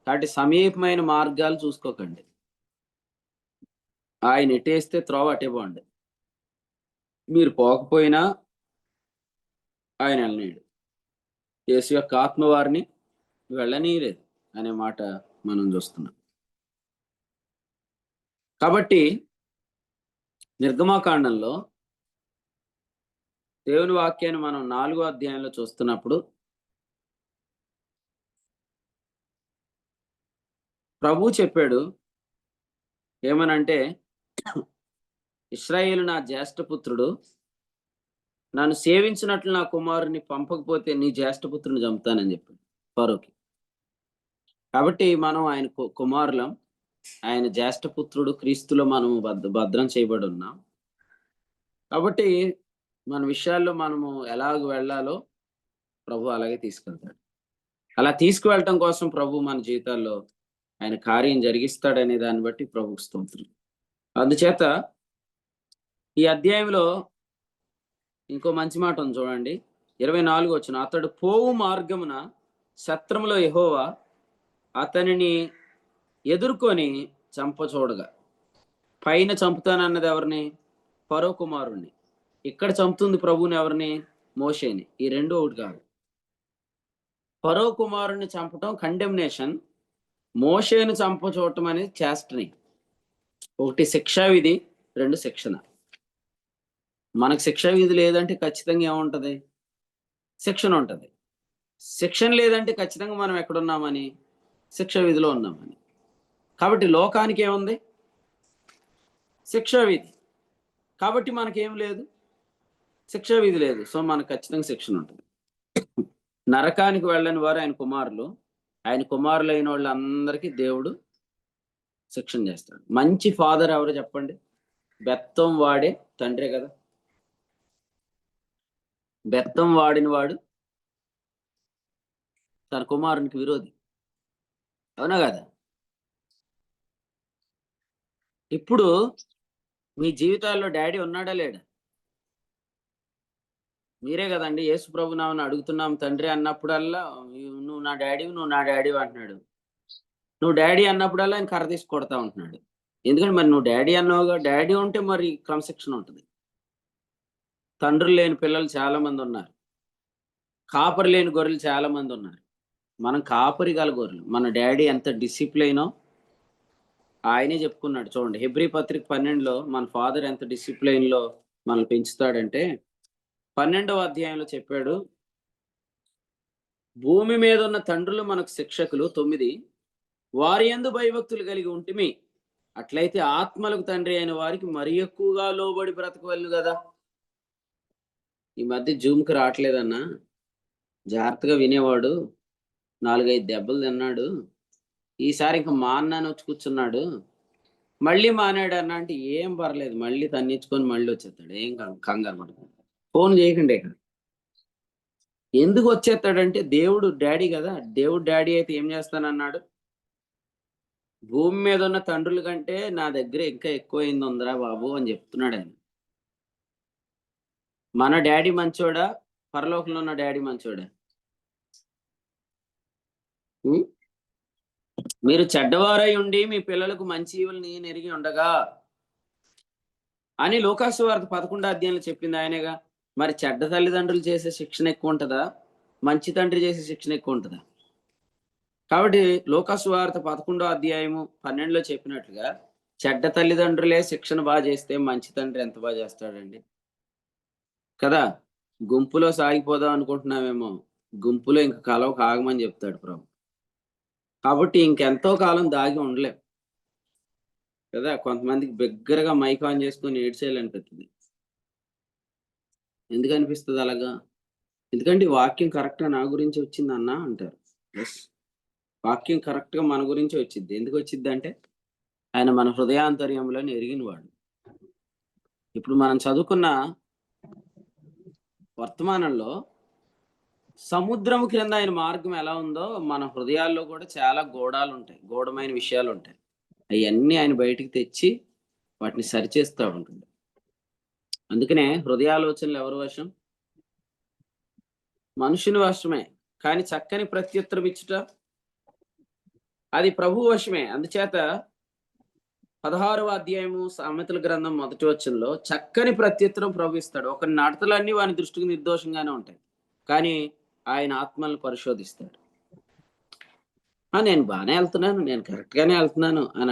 Speaker 1: కాబట్టి సమీపమైన మార్గాలు చూసుకోకండి. ఆయన ఎటేస్తే త్రోవ అటే పోండి. మీరు పోకపోయినా ఆయన వెళ్ళనీయడు. యేసు యొక్క ఆత్మ వారిని వెళ్ళనీయలేదు అనే మాట మనం చూస్తున్నాం. కాబట్టి నిర్గమాకాండంలో దేవుని వాక్యాన్ని మనం 4వ అధ్యాయంలో చూస్తున్నప్పుడు ప్రభు చెప్పాడు ఏమనంటే, ఇశ్రాయేలు నా జ్యేష్ఠపుత్రుడు, నన్ను సేవించినట్లు నా కుమారుని పంపకపోతే నీ జ్యేష్ఠపుత్రుని చంపుతానని చెప్పాడు ఫరోకి. కాబట్టి మనం ఆయన కుమారులం. ఆయన జ్యేష్ఠపుత్రుడు క్రీస్తులో మనం భద్రం చేయబడి ఉన్నాం. కాబట్టి మన విషయాల్లో మనము ఎలాగ వెళ్ళాలో ప్రభు అలాగే తీసుకెళ్తాడు. అలా తీసుకువెళ్ళటం కోసం ప్రభు మన జీవితాల్లో ఆయన కార్యం జరిగిస్తాడనే దాన్ని బట్టి ప్రభుకు స్తోత్రం. అందుచేత ఈ అధ్యాయంలో ఇంకో మంచి మాట ఉంది చూడండి. 24 వచనం. అతడు పోవు మార్గమున శత్రములో యెహోవా అతనిని ఎదుర్కొని చంపచూడగా. పైన చంపుతానన్నది ఎవరిని? ఫరో కుమారుణ్ణి. ఇక్కడ చంపుతుంది ప్రభువుని ఎవరిని? మోషేని. ఈ రెండు ఒకటి కాదు. ఫరో కుమారుణ్ణి చంపటం కండెమ్నేషన్, మోషేను చంపచూడటం అనేది చాస్టనింగ్. ఒకటి శిక్షా విధి, 2 శిక్షణ. మనకు శిక్షా విధి లేదంటే ఖచ్చితంగా ఏముంటది? శిక్షణ ఉంటది. శిక్షణ లేదంటే ఖచ్చితంగా మనం ఎక్కడున్నామని? శిక్షా విధిలో ఉన్నామని. కాబట్టి లోకానికి ఏముంది? శిక్షా విధి. కాబట్టి మనకేం లేదు? శిక్షా విధి లేదు. సో మనకు ఖచ్చితంగా శిక్షణ ఉంటుంది. నరకానికి వెళ్ళని వారు ఆయన కుమారులు. ఆయన కుమారులైన వాళ్ళందరికీ దేవుడు శిక్షణ చేస్తాడు. మంచి ఫాదర్ ఎవరు చెప్పండి? బెత్తం వాడే తండ్రే కదా. బెత్తం వాడిన వాడు తన కుమారునికి విరోధి, అవునా కదా? ఇప్పుడు మీ జీవితాల్లో డాడీ ఉన్నాడా లేడా? మీరే గదండీ యేసు ప్రభునామమున అడుగుతున్నాం తండ్రి అన్నప్పుడల్లా, నువ్వు నా డాడీవి, నువ్వు నా డాడీవి అంటున్నాడు. నువ్వు డాడీ అన్నప్పుడల్లా ఆయన కర్ర తీసి కొడతా ఉంటున్నాడు. ఎందుకంటే మరి నువ్వు డాడీ అన్నావుగా, డాడీ ఉంటే మరి క్రమశిక్షణ ఉంటది. తండ్రులు లేని పిల్లలు చాలా మందున్నారు. కాపరి లేని గొర్రెలు చాలా మందున్నారు. మనం కాపరి గల గొర్రెలు. మన డాడీ ఎంత డిసిప్లైనో ఆయనే చెప్పుకున్నాడు చూడండి. హెబ్రీ పత్రిక 12లో మన ఫాదర్ ఎంత డిసిప్లైన్‌లో మనల్ని పెంచుతాడంటే, 12వ అధ్యాయంలో చెప్పాడు. భూమి మీదున్న తండ్రులు మనకు శిక్షకులు 9 వారి యందు భయభక్తులు కలిగి ఉంటిమి. అట్లయితే ఆత్మలకు తండ్రి అయిన వారికి మరి ఎక్కువగా లోబడి బ్రతకవలెను గదా! ఈ మధ్య జూమ్‌కి రావట్లేదన్నా. జాగ్రత్తగా వినేవాడు. 4, 5 దెబ్బలు తిన్నాడు. ఈసారి ఇంక మాననని వచ్చి కూర్చున్నాడు. మళ్ళీ మానాడన్నా అంటే, "ఏం పర్లేదు. మళ్ళీ తన్నించుకొని మళ్ళీ వచ్చేత్తాడు. ఏం కంగారు పడకు. ఫోన్ చేయకండి ఇక." ఎందుకు వచ్చేత్తాడంటే దేవుడు డ్యాడీ గదా! దేవుడు డ్యాడీ అయితే ఏం చేస్తానన్నాడు? భూమి మీద ఉన్న తండ్రుల కంటే నా దగ్గర ఇంకా ఎక్కువయిందుందిరా బాబు అని చెప్తున్నాడాయన. మన డ్యాడీ మంచోడా? పరలోకంలో ఉన్న డ్యాడీ మంచోడా? హ్మ్. మీరు చెడ్డవారై ఉండి మీ పిల్లలకు మంచి ఈవులని నెరిగి ఉండగా అని లూకాసు వార్త 11 అధ్యాయంలో చెప్పింది ఆయనేగా. మరి చెడ్డ తల్లిదండ్రులు చేసే శిక్షణ ఎక్కువుంటదా? మంచి తండ్రి చేసే శిక్షణ ఎక్కువుంటదా? కాబట్టి లూకాసు వార్త 11 అధ్యాయము 12లో చెప్పినట్లుగా చెడ్డ తల్లిదండ్రులే శిక్షణ చేస్తే మంచి తండ్రి ఎంత చేస్తాడండి. కదా! గుంపులో సాగిపోదాం అనుకుంటున్నామేమో. గుంపులో ఇంక కలవక ఆగమని చెప్తాడు ప్రభు. కాబట్టి ఇంకెంతో కాలం దాగి ఉండలేం. కదా! కొంతమందికి బిగ్గరగా మైక్ ఆన్ చేసుకొని ఏడ్చేయాలనిపిత్తది. ఎందుకనిపిస్తది అలాగా? ఎందుకంటే ఈ వాక్యం కరెక్ట్‌గా నా గురించే వచ్చిందన్నా అంటారు. యెస్. వాక్యం కరెక్ట్‌గా మన గురించే వచ్చిద్ది. ఎందుకొచ్చిద్దంటే ఆయన మన హృదయాంతర్యములను ఎరిగినవాడు. ఇప్పుడు మనం చదువుకున్న వర్తమానంలో సముద్రము క్రింద ఆయన మార్గం ఎలా ఉందో మన హృదయాల్లో కూడా చాలా గూఢాలుంటాయి. గూఢమైన విషయాలుంటాయి. అయన్నీ ఆయన బయటికి తెచ్చి వాటిని సరిచేస్తా ఉంటాడు. అందుకనే హృదయాలోచనలు ఎవరి వశం? మనుషుని వశమే. కానీ చక్కని ప్రత్యుత్తరం ఇచ్చుట అది ప్రభువు వశమే. అందుచేత 16వ అధ్యాయము సామెతల గ్రంథం మొదటి వచనంలో చక్కని ప్రత్యుత్తరం ప్రభు ఇస్తాడు. ఒకని నడతలన్నీ వాని దృష్టికి నిర్దోషంగానే ఉంటాయి. కానీ ఆయన ఆత్మలను పరిశోధిస్తాడు. నేను బానే ఎళ్తున్నాను. నేను కరెక్ట్‌గానే ఎళ్తున్నాను అని